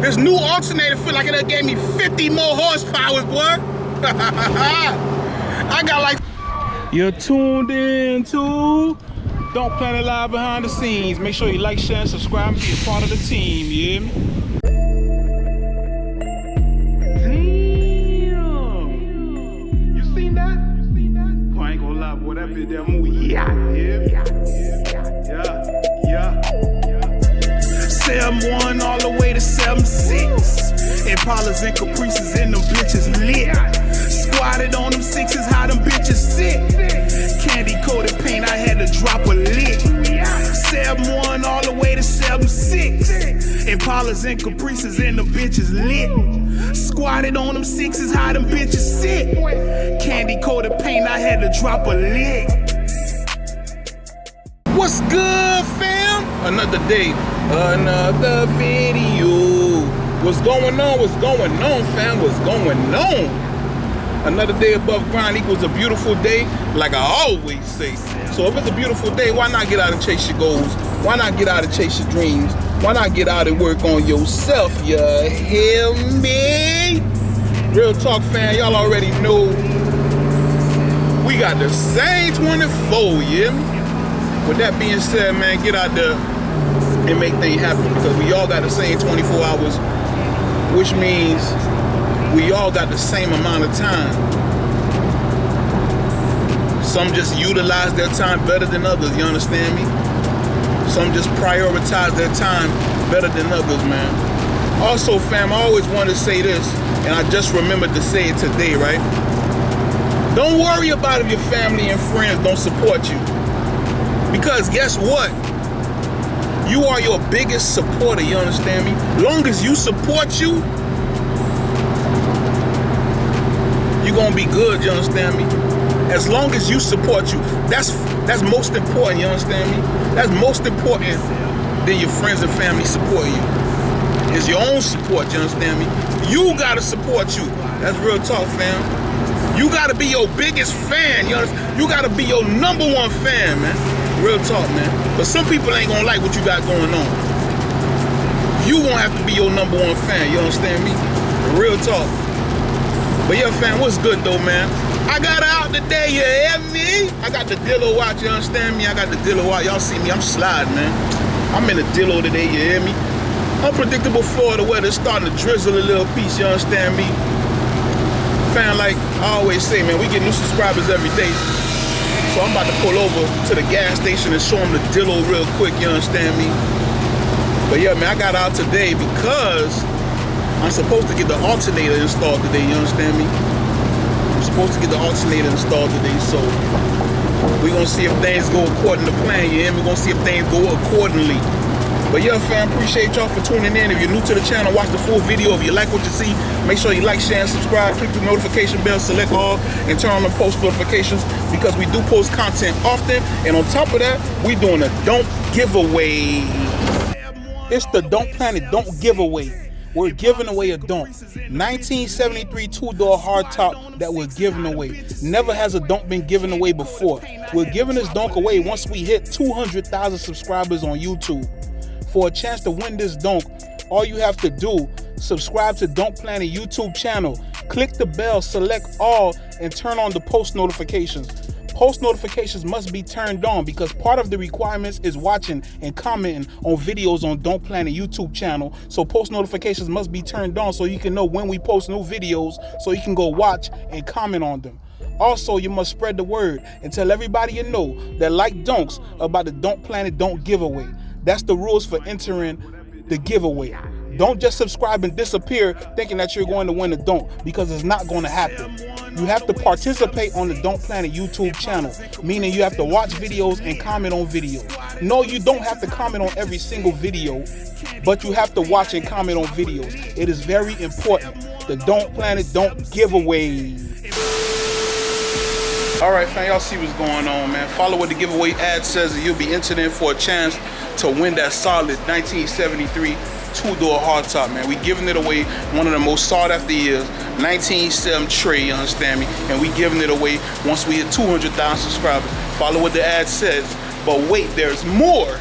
This new alternator feel like it done gave me 50 more horsepower, boy. I got like... You're tuned in to Donk Planet Live behind the scenes. Make sure you like, share, and subscribe and be a part of the team, yeah? Damn! You seen that? Boy, I ain't gonna lie, boy, that bitch there movie, yeah. 7-1 all the way to 7-6. Impalas and Caprices and them bitches lit. Squatted on them sixes, how them bitches sit. Candy coated paint, I had to drop a lick. 7-1 all the way to 7-6. Impalas and Caprices and them bitches lit. Squatted on them sixes, how them bitches sit. Candy coated paint, I had to drop a lick. What's good, fam? Another day, another video. What's going on? What's going on, fam? What's going on? Another day above ground equals a beautiful day, like I always say. So if it's a beautiful day, why not get out and chase your goals? Why not get out and chase your dreams? Why not get out and work on yourself? You hear me? Real talk, fam, y'all already know we got the same 24, yeah? With that being said, man, get out there and make things happen, because we all got the same 24 hours, which means we all got the same amount of time. Some just utilize their time better than others, you understand me? Some just prioritize their time better than others, man. Also, fam, I always wanted to say this, and I just remembered to say it today, right? Don't worry about if your family and friends don't support you. Because guess what? You are your biggest supporter, you understand me? Long as you support you, you're gonna be good, you understand me? As long as you support you, that's most important, you understand me? That's most important than your friends and family support you. It's your own support, you understand me? You gotta support you. That's real talk, fam. You gotta be your biggest fan, you understand? You gotta be your #1 fan, man. Real talk, man. But some people ain't gonna like what you got going on. You won't have to be your #1 fan, you understand me? Real talk. But yeah, fam, what's good though, man? I got out today, you hear me? I got the Dillo watch, you understand me? I got the Dillo watch. Y'all see me, I'm sliding, man. I'm in the Dillo today, you hear me? Unpredictable Florida weather, starting to drizzle a little piece, you understand me? Fam, like I always say, man, we get new subscribers every day. So I'm about to pull over to the gas station and show them the Dillo real quick, you understand me? But yeah, man, I got out today because I'm supposed to get the alternator installed today, you understand me? I'm supposed to get the alternator installed today, so we're gonna see if things go according to plan, you hear me? We're gonna see if things go accordingly. But yeah, fam, appreciate y'all for tuning in. If you're new to the channel, watch the full video. If you like what you see, make sure you like, share, and subscribe. Click the notification bell, select all, and turn on the post notifications, because we do post content often. And on top of that, we doing a Donk giveaway. It's the Donk Planet Donk giveaway. We're giving away a Donk. 1973 two-door hardtop that we're giving away. Never has a Donk been given away before. We're giving this Donk away once we hit 200,000 subscribers on YouTube. For a chance to win this Donk, all you have to do, subscribe to Donk Planet YouTube channel, click the bell, select all, and turn on the post notifications. Post notifications must be turned on because part of the requirements is watching and commenting on videos on Donk Planet YouTube channel. So post notifications must be turned on so you can know when we post new videos, so you can go watch and comment on them. Also, you must spread the word and tell everybody you know that like Donks about the Donk Planet Donk giveaway. That's the rules for entering the giveaway. Don't just subscribe and disappear thinking that you're going to win a Donk, because it's not going to happen. You have to participate on the Donk Planet YouTube channel, meaning you have to watch videos and comment on videos. No, you don't have to comment on every single video, but you have to watch and comment on videos. It is very important. The Donk Planet Donk giveaway. All right, fam, y'all see what's going on, man. Follow what the giveaway ad says and you'll be entered in for a chance to win that solid 1973 two-door hardtop, man. We giving it away, one of the most sought after years, 1973, you understand me? And we giving it away once we hit 200,000 subscribers. Follow what the ad says, but wait, there's more.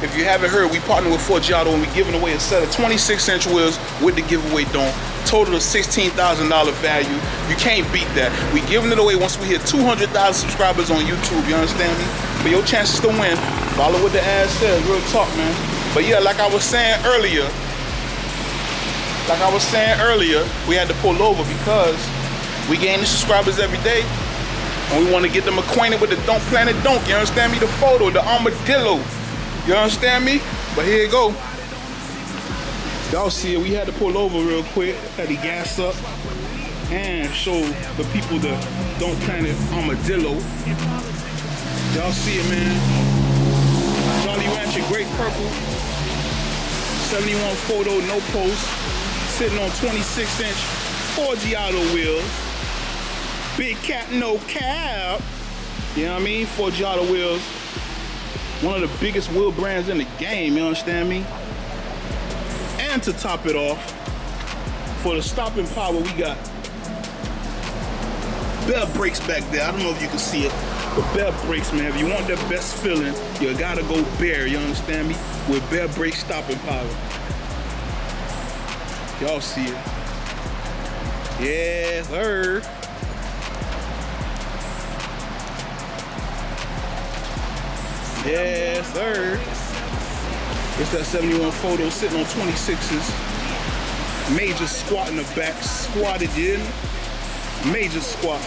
if you haven't heard, we partnered with Forgiato and we're giving away a set of 26-inch wheels with the giveaway Donk. Total of $16,000 value. You can't beat that. We giving it away once we hit 200,000 subscribers on YouTube, you understand me? For your chances to win, follow what the ad says, real talk, man. But yeah, like I was saying earlier, we had to pull over because we gain the subscribers every day. And we want to get them acquainted with the Don't Planet Donk, you understand me? The photo, the Armadillo, you understand me? But here you go. Y'all see it, we had to pull over real quick, had to gas up and show the people the Don't Planet Armadillo. Y'all see it, man. Jolly Rancher, great purple, 71 photo, no post, sitting on 26-inch Forgiato wheels. Big cap, no cap. You know what I mean? Forgiato wheels. One of the biggest wheel brands in the game, you understand me? And to top it off, for the stopping power, we got bell brakes back there. I don't know if you can see it, but bell brakes, man. If you want the best feeling, you gotta go bare, you understand me? With bell brake stopping power. Y'all see it. Yeah, sir. Yes, sir. It's that 71 photo sitting on 26s. Major squat in the back. Squatted in. Major squat.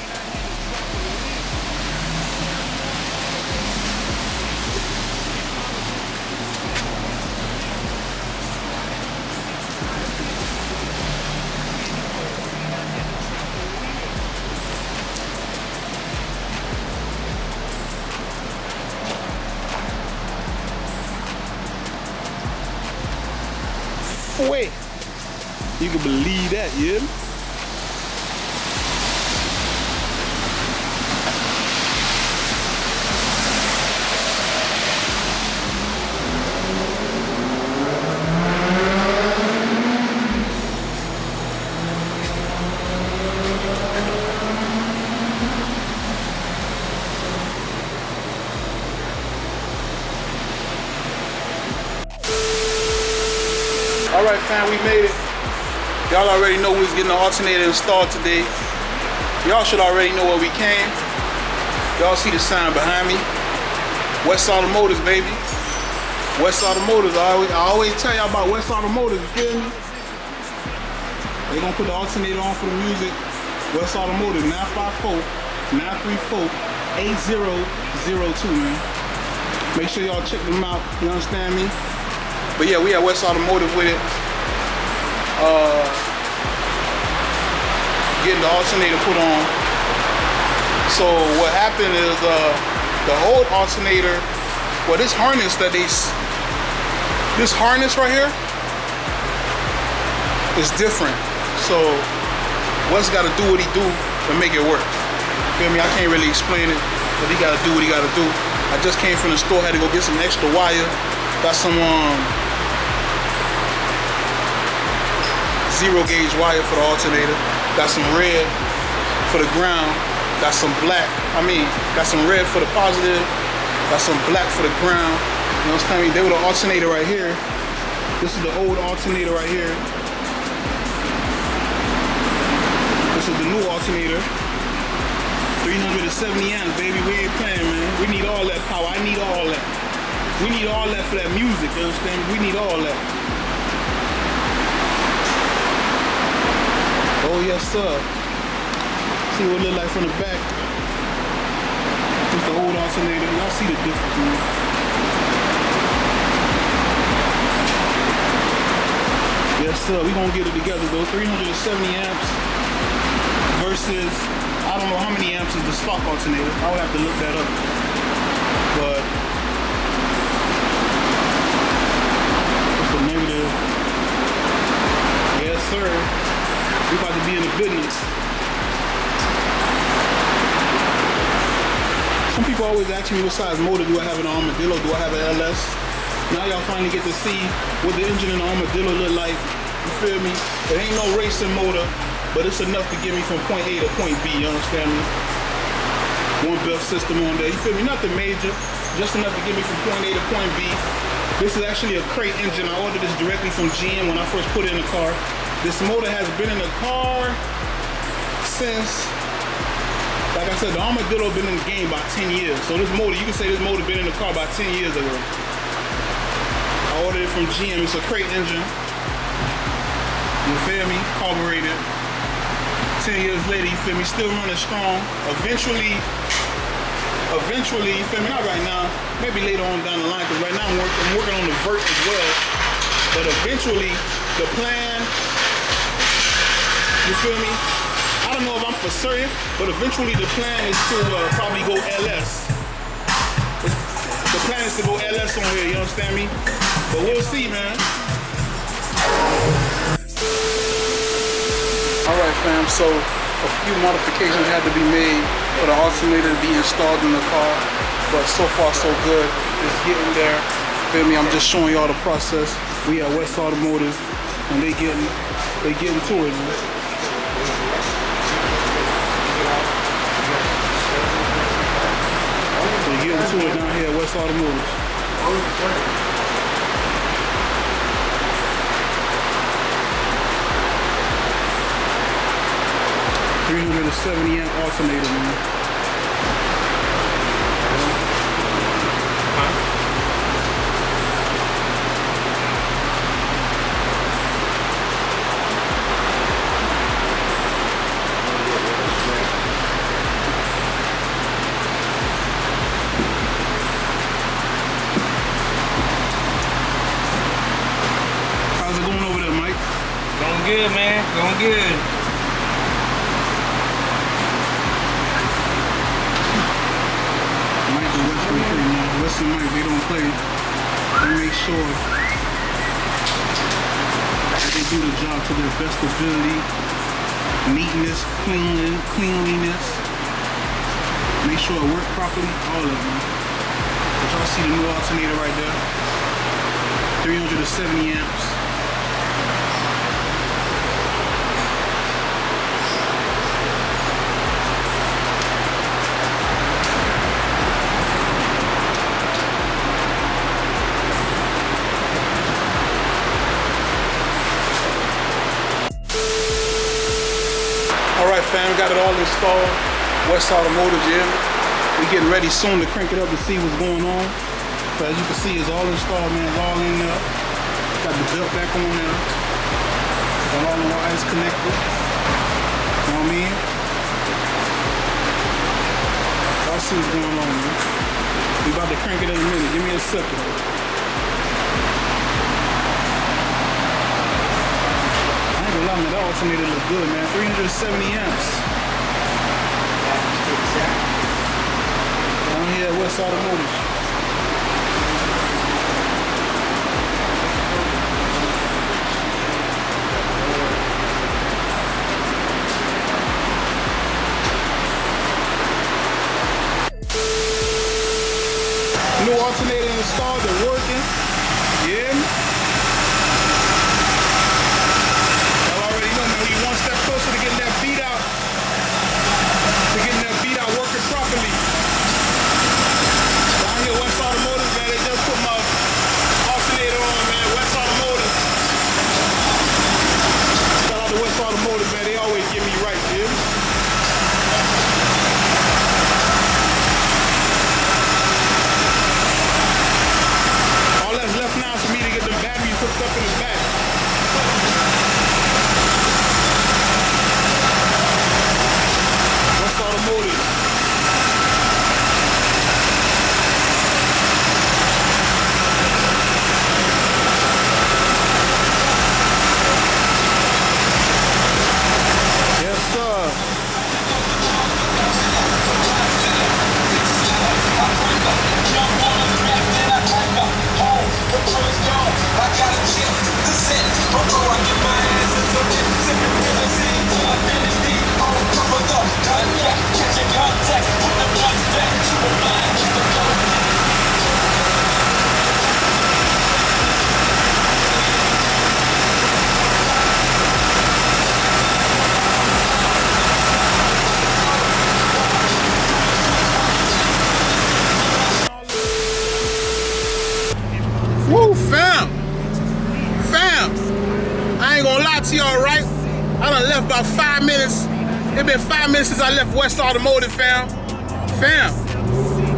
Wait, you can believe that, yeah? All right, fam, we made it. Y'all already know we was getting the alternator installed today. Y'all should already know where we came. Y'all see the sign behind me. West Automotives, baby. West Automotives. I always tell y'all about West Automotives, you feel me? They gonna put the alternator on for the music. West Automotives, 954-934-8002, man. Make sure y'all check them out, you understand me? But yeah, we at West Automotive with it. Getting the alternator put on. So what happened is the old alternator, well, this harness right here is different. So Wes got to do what he do to make it work. Feel me? I can't really explain it, but he got to do what he got to do. I just came from the store, had to go get some extra wire. Got some zero gauge wire for the alternator. Got some red for the ground. Got some black. Got some red for the positive. Got some black for the ground. You know what I'm saying? They were the alternator right here. This is the old alternator right here. This is the new alternator. 370 amps, baby. We ain't playing, man. We need all that power. I need all that. We need all that for that music, you understand? We need all that. Oh yes, sir. See what it look like from the back. Just the old alternator. Y'all see the difference, man. Yes, sir. We gonna get it together though. 370 amps versus, I don't know how many amps is the stock alternator. I would have to look that up. But it's a negative. Yes, sir. We about to be in the business. Some people always ask me what size motor do I have in an Armadillo, do I have an LS? Now y'all finally get to see what the engine in the Armadillo look like. You feel me? It ain't no racing motor, but it's enough to get me from point A to point B, you understand me? One belt system on there, you feel me? Nothing major, just enough to get me from point A to point B. This is actually a crate engine. I ordered this directly from GM when I first put it in the car. This motor has been in the car since, like I said, the Armadillo been in the game about 10 years. So this motor, you can say this motor been in the car about 10 years ago. I ordered it from GM. It's a crate engine. You feel me? Carbureted. 10 years later, you feel me? Still running strong. Eventually, you feel me? Not right now. Maybe later on down the line, because right now I'm working on the vert as well. But eventually, the plan, you feel me? I don't know if I'm for certain, but eventually the plan is to probably go LS. The plan is to go LS on here, you understand me? But we'll see, man. Alright fam, so a few modifications had to be made for the alternator to be installed in the car. But so far so good. It's getting there. Feel me? I'm just showing y'all the process. We at West Automotive and they getting to it, man. They getting to it down here at West Automotive. 370 amp alternator, man. How's it going over there, Mike? Going good, man. Going good. Listen, Mike, they don't play. They make sure that they do the job to their best ability. Neatness, cleanliness. Make sure it works properly. All of them. But y'all see the new alternator right there. 370 amps. Alright fam, got it all installed. West Automotive, yeah. We're getting ready soon to crank it up to see what's going on. So as you can see, it's all installed, man. It's all in there. Got the belt back on there. Got all the wires connected. You know what I mean? I'll see what's going on, man. We about to crank it in a minute. Give me a second. That alternator look good, man. 370 amps. Down here at West Automotive. New alternator installed, they're working. Yeah. lie to y'all, right? I done left about 5 minutes. It's been 5 minutes since I left West Automotive, fam.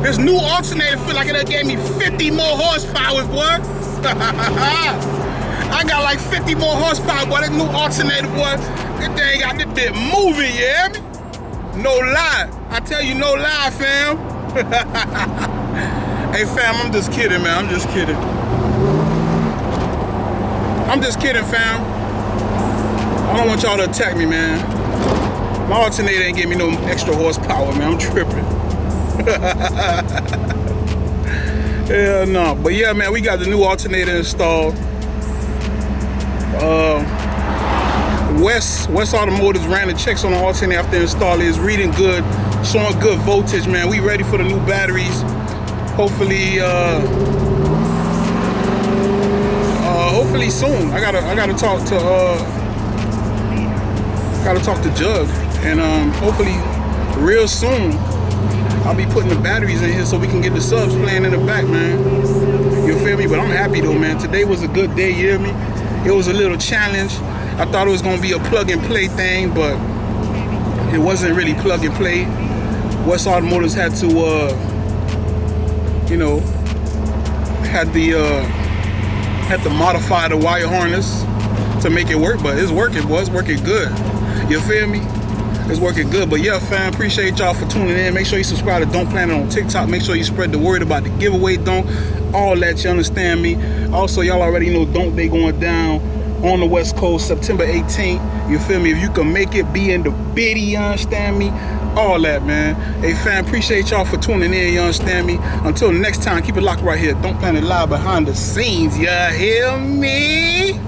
This new alternator feel like it done gave me 50 more horsepower, boy. I got like 50 more horsepower, boy. That new alternator, boy. That thing got this bit moving, you hear me? No lie. I tell you, no lie, fam. Hey, fam, I'm just kidding, man. I'm just kidding. I'm just kidding, fam. I don't want y'all to attack me, man. My alternator ain't give me no extra horsepower, man. I'm tripping. Hell no. But yeah, man, we got the new alternator installed. West Automotive ran the checks on the alternator after install. It's reading good, showing good voltage, man. We ready for the new batteries. Hopefully, hopefully soon. I gotta talk to Jug, and hopefully real soon I'll be putting the batteries in here so we can get the subs playing in the back, man. You feel me? But I'm happy though, man. Today was a good day, you hear me? It was a little challenge. I thought it was gonna be a plug and play thing, but it wasn't really plug and play. West Automotives had to, you know, had to modify the wire harness to make it work, but it's working, boy. It's working good. You feel me? It's working good. But yeah, fam, appreciate y'all for tuning in. Make sure you subscribe to Donk Planet on TikTok. Make sure you spread the word about the giveaway, Donk. All that, you understand me? Also, y'all already know Donk Day going down on the West Coast, September 18th. You feel me? If you can make it, be in the biddy, you understand me? All that, man. Hey, fam, appreciate y'all for tuning in, you understand me? Until next time, keep it locked right here. Donk Planet live behind the scenes, you hear me?